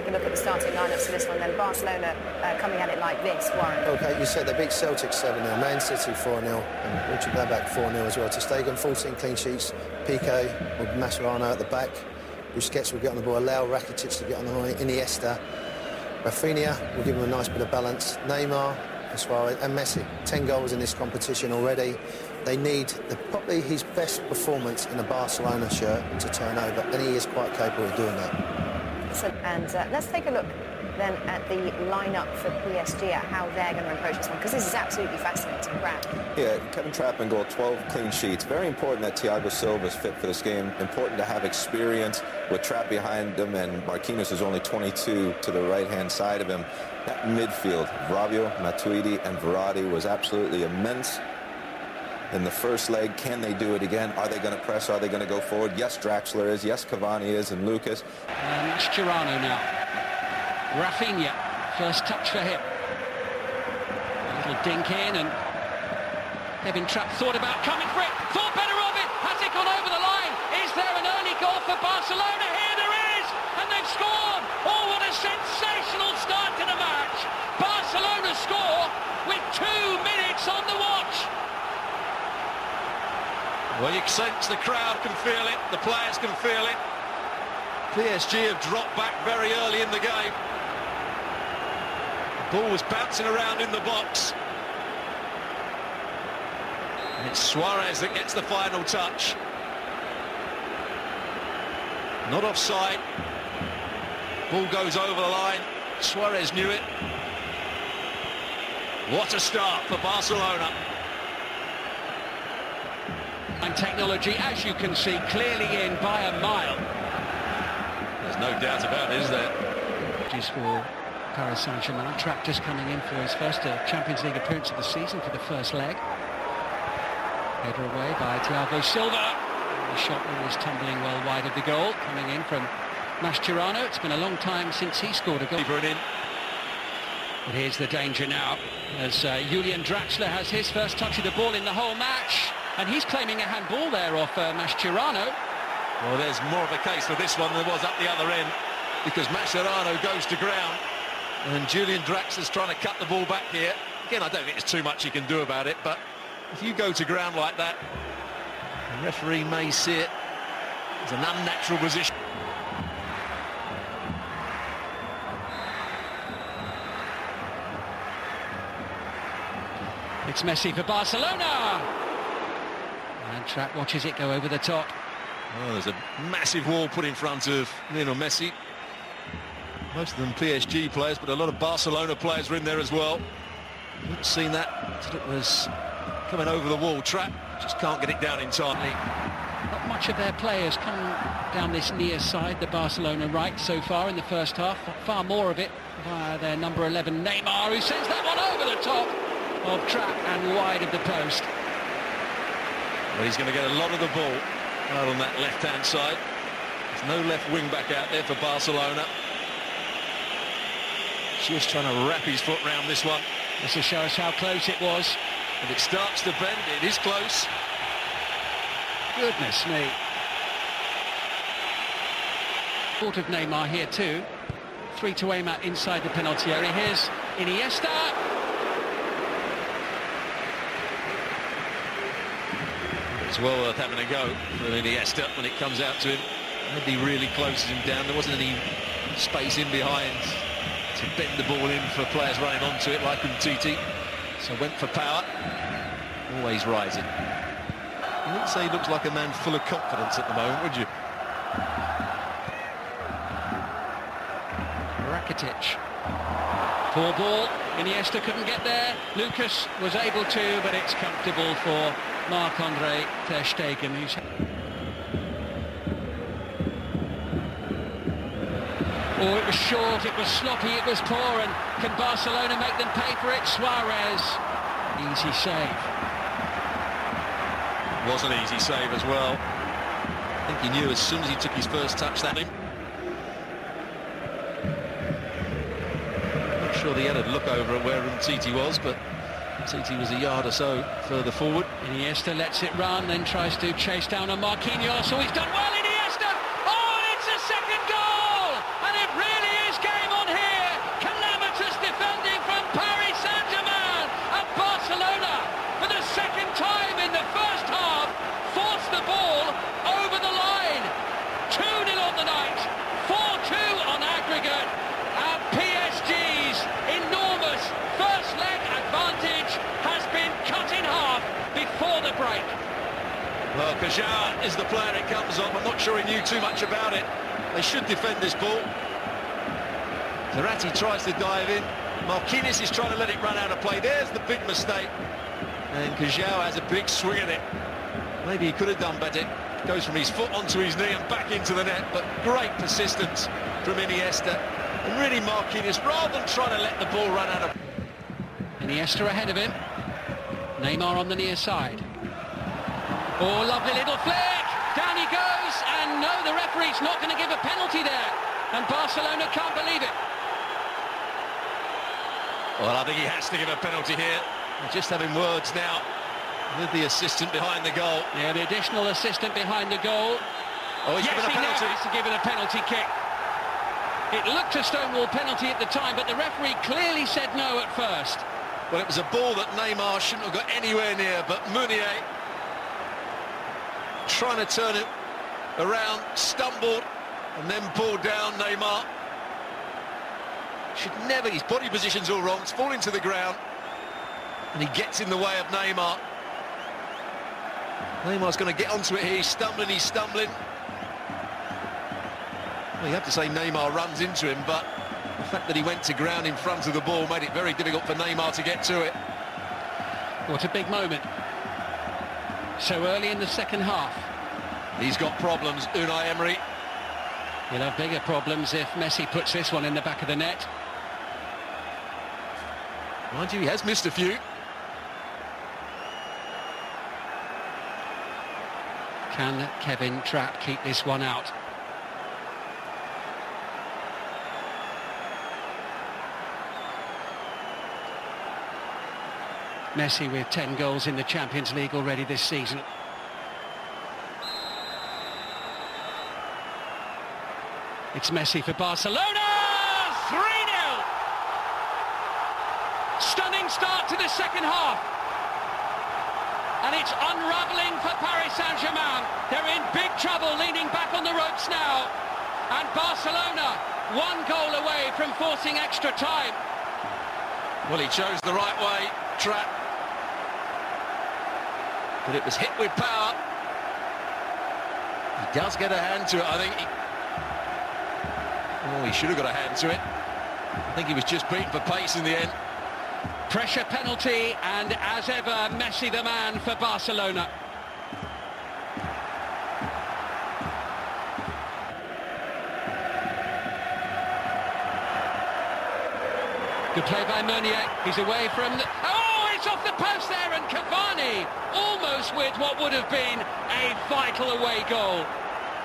take a look at the starting lineups for this one then. Barcelona coming at it like this, Warren. OK, you said they beat Celtic 7-0, Man City 4-0, and Richard go back 4-0 as well. To Stegen, 14 clean sheets, Piqué with Mascherano at the back. Busquets will get on the ball, allow Rakitic to get on the line, Iniesta. Rafinha will give him a nice bit of balance. Neymar, Suares and Messi. 10 goals in this competition already. They need probably his best performance in a Barcelona shirt to turn over, and he is quite capable of doing that. So, and let's take a look then at the lineup for PSG, at how they're going to approach this one, because this is absolutely fascinating. Brad. Yeah, Kevin Trapp in goal, 12 clean sheets. Very important that Thiago Silva is fit for this game. Important to have experience with Trapp behind him, and Marquinhos is only 22 to the right-hand side of him. That midfield, Rabiot, Matuidi and Verratti was absolutely immense in the first leg. Can they do it again? Are they going to press? Are they going to go forward? Yes, Draxler is. Yes, Cavani is, and Lucas. Mascherano now. Rafinha, first touch for him. A little dink in, and Kevin Trapp thought about coming for it, thought better of it. Has it gone over the line? Is there an early goal for Barcelona? Here there is, and they've scored. Oh, what a sensational start to the match. Barcelona score with 2 minutes on the watch. Well, you can sense the crowd can feel it, the players can feel it. PSG have dropped back very early in the game. The ball was bouncing around in the box. And it's Suares that gets the final touch. Not offside. Ball goes over the line. Suares knew it. What a start for Barcelona. And technology, as you can see, clearly in by a mile. There's no doubt about it, is there? Just for Paris Saint-Germain. Trapp just coming in for his first Champions League appearance of the season for the first leg. Header away by Thiago Silva. The shot was tumbling well wide of the goal, coming in from Mascherano. It's been a long time since he scored a goal. But here's the danger now, as Julian Draxler has his first touch of the ball in the whole match. And he's claiming a handball there off Mascherano. Well, there's more of a case for this one than there was up the other end, because Mascherano goes to ground and Julian Draxler's trying to cut the ball back here. Again, I don't think there's too much he can do about it, but if you go to ground like that, the referee may see it as an unnatural position. It's Messi for Barcelona. And Trapp watches it go over the top. Oh, there's a massive wall put in front of Lionel Messi. Most of them PSG players, but a lot of Barcelona players were in there as well. Haven't seen that until it was coming over the wall. Trapp just can't get it down in time. Not much of their players come down this near side, the Barcelona right, so far in the first half. Far more of it via their number 11, Neymar, who sends that one over the top of Trapp and wide of the post. Well, he's going to get a lot of the ball out on that left-hand side. There's no left wing-back out there for Barcelona. Just trying to wrap his foot round this one. This will show us how close it was. If it starts to bend, it is close. Goodness me. Thought of Neymar here too. 3 to aim at inside the penalty area. Here's Iniesta. It's well worth having a go for Iniesta when it comes out to him. Nobody really closes him down. There wasn't any space in behind to bend the ball in for players running onto it like Umtiti. So went for power. Always rising. You wouldn't say he looks like a man full of confidence at the moment, would you? Rakitic. Poor ball. Iniesta couldn't get there. Lucas was able to, but it's comfortable for Marc-Andre ter Stegen, who's... Oh, it was short, it was sloppy, it was poor, and can Barcelona make them pay for it? Suares, easy save. Was an easy save as well. I think he knew as soon as he took his first touch that him. Not sure that he had a look over at where Umtiti was, but Umtiti was a yard or so further forward. Iniesta lets it run, then tries to chase down on Marquinhos. Oh, he's done well, Iniesta! Oh, it's a second goal! And it really is game Well, Cavani is the player it comes off. I'm not sure he knew too much about it. They should defend this ball. Zarate tries to dive in. Marquinhos is trying to let it run out of play. There's the big mistake. And Cavani has a big swing at it. Maybe he could have done better. Goes from his foot onto his knee and back into the net. But great persistence from Iniesta. And really Marquinhos, rather than trying to let the ball run out of... Iniesta ahead of him. Neymar on the near side. Oh, lovely little flick. Down he goes. And no, the referee's not going to give a penalty there. And Barcelona can't believe it. Well, I think he has to give a penalty here. We're just having words now with the assistant behind the goal. Yeah, the additional assistant behind the goal. Oh, he's given a penalty. He's given a penalty kick. It looked a stonewall penalty at the time, but the referee clearly said no at first. Well, it was a ball that Neymar shouldn't have got anywhere near, but Meunier, trying to turn it around, stumbled and then pulled down Neymar. Should never, his body position's all wrong, it's falling to the ground, and he gets in the way of Neymar. Neymar's going to get onto it here, he's stumbling. Well, you have to say Neymar runs into him, but the fact that he went to ground in front of the ball made it very difficult for Neymar to get to it. What a big moment. So early in the second half. He's got problems, Unai Emery. He'll have bigger problems if Messi puts this one in the back of the net. Mind you, he has missed a few. Can Kevin Trapp keep this one out? Messi with 10 goals in the Champions League already this season. It's Messi for Barcelona! 3-0! Stunning start to the second half. And it's unravelling for Paris Saint-Germain. They're in big trouble, leaning back on the ropes now. And Barcelona, 1 goal away from forcing extra time. Well, he chose the right way, Trapp. But it was hit with power. He does get a hand to it, I think. Oh, he should have got a hand to it. I think he was just beaten for pace in the end. Pressure penalty, and as ever, Messi the man for Barcelona. Good play by Meunier. He's away from the... Oh, it's off the post there, and Cavani almost with what would have been a vital away goal.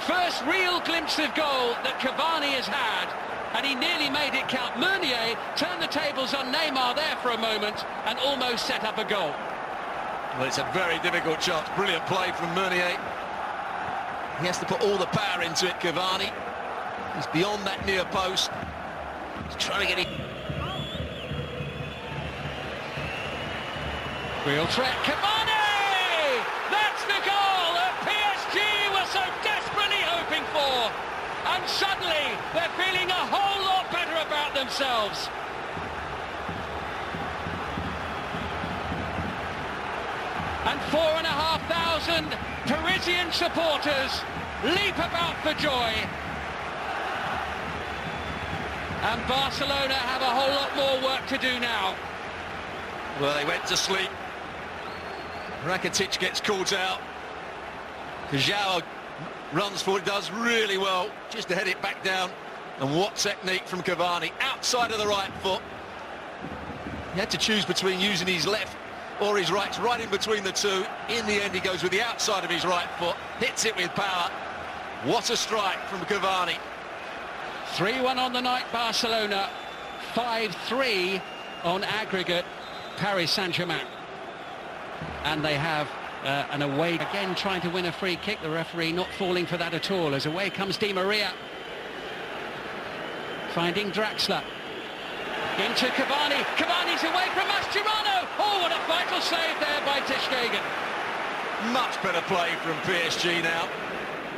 First real glimpse of goal that Cavani has had, and he nearly made it count. Meunier turned the tables on Neymar there for a moment and almost set up a goal. Well, it's a very difficult shot. Brilliant play from Meunier. He has to put all the power into it, Cavani. He's beyond that near post. He's trying to get it. Real threat, Cavani! That's the goal that PSG were so desperately hoping for. And suddenly, they're feeling a whole lot better about themselves. And 4,500 Parisian supporters leap about for joy. And Barcelona have a whole lot more work to do now. Well, they went to sleep. Rakitic gets caught out. Cavani runs forward, does really well, just to head it back down. And what technique from Cavani, outside of the right foot. He had to choose between using his left or his right. It's right in between the two. In the end, he goes with the outside of his right foot, hits it with power. What a strike from Cavani. 3-1 on the night, Barcelona. 5-3 on aggregate, Paris Saint-Germain. And they have an away again, trying to win a free kick. The referee not falling for that at all, as away comes Di Maria. Finding Draxler. Into Cavani. Cavani's away from Mascherano. Oh, what a vital save there by ter Stegen. Much better play from PSG now.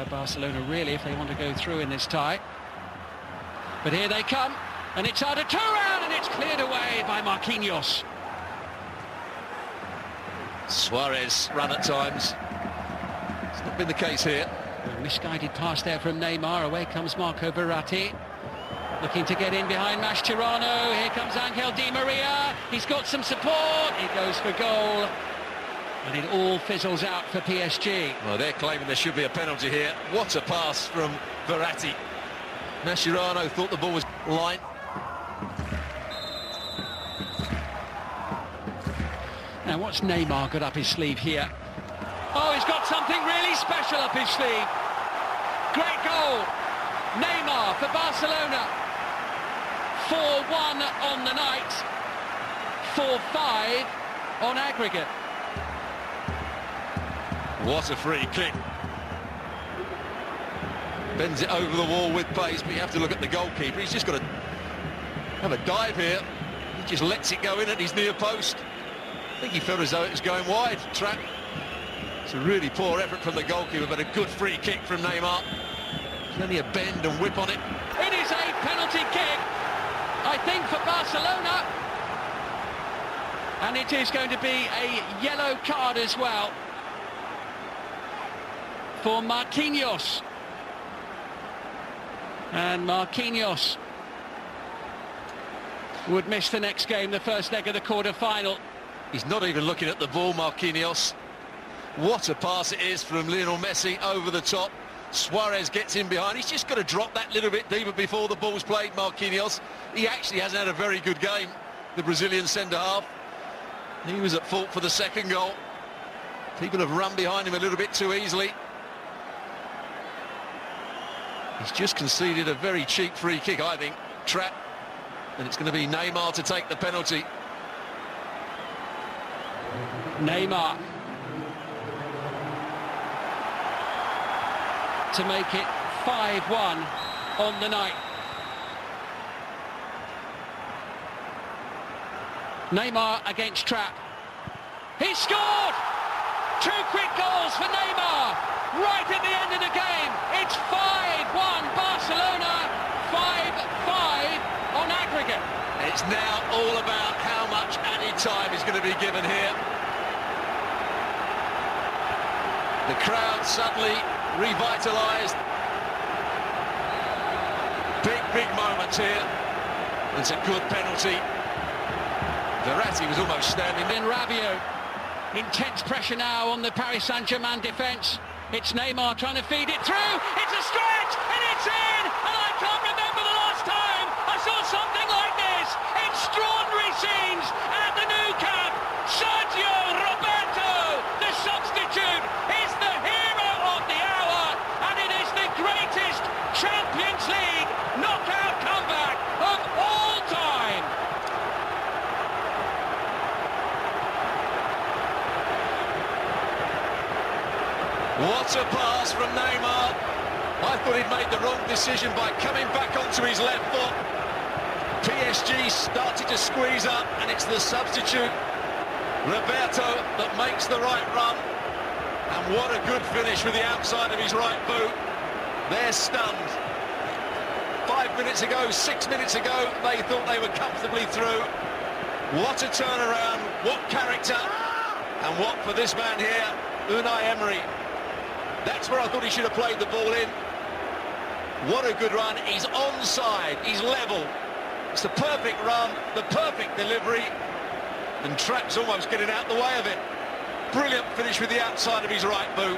Barcelona really, if they want to go through in this tie. But here they come, and it's Arda Turan, and it's cleared away by Marquinhos. Suares run at times. been the case here. A misguided pass there from Neymar. Away comes Marco Verratti. Looking to get in behind Mascherano. Here comes Angel Di Maria. He's got some support. He goes for goal. And it all fizzles out for PSG. Well, they're claiming there should be a penalty here. What a pass from Verratti. Mascherano thought the ball was line. Now, what's Neymar got up his sleeve here? Oh, he's got something really special up his sleeve. Great goal. Neymar for Barcelona. 4-1 on the night. 4-5 on aggregate. What a free kick. Bends it over the wall with pace, but you have to look at the goalkeeper. He's just got to have a dive here. He just lets it go in at his near post. I think he felt as though it was going wide. Trap. It's a really poor effort from the goalkeeper, but a good free kick from Neymar. There's only a bend and whip on it. It is a penalty kick, I think, for Barcelona. And it is going to be a yellow card as well for Marquinhos. And Marquinhos would miss the next game, the first leg of the quarter-final. He's not even looking at the ball, Marquinhos. What a pass it is from Lionel Messi over the top. Suares gets in behind. He's just got to drop that little bit deeper before the ball's played, Marquinhos. He actually hasn't had a very good game, the Brazilian centre-half. He was at fault for the second goal. People have run behind him a little bit too easily. He's just conceded a very cheap free kick, I think. Trap. And it's going to be Neymar to take the penalty. Neymar to make it 5-1 on the night. Neymar against Trap. He scored! 2 quick goals for Neymar right at the end of the game. It's 5-1 Barcelona, 5-5 on aggregate. It's now all about how much added time is going to be given here. The crowd suddenly revitalised. Big moments here. It's a good penalty. Verratti was almost standing in. Rabiot. Intense pressure now on the Paris Saint-Germain defence. It's Neymar trying to feed it through. It's a stretch and it's in. And I can't remember the last time I saw something like this. Extraordinary scenes at the Nou Camp. Sergi Roberto, the substitute, is the hero of the hour, and it is the greatest Champions League knockout comeback of all time. What a pass from Neymar. I thought he'd made the wrong decision by coming back onto his left foot. PSG started to squeeze up, and it's the substitute, Roberto, that makes the right run. And what a good finish with the outside of his right boot. They're stunned. 5 minutes ago, 6 minutes ago, they thought they were comfortably through. What a turnaround, what character, and what for this man here, Unai Emery. That's where I thought he should have played the ball in. What a good run. He's onside. He's level. It's the perfect run, the perfect delivery. And Trap's almost getting out the way of it. Brilliant finish with the outside of his right boot.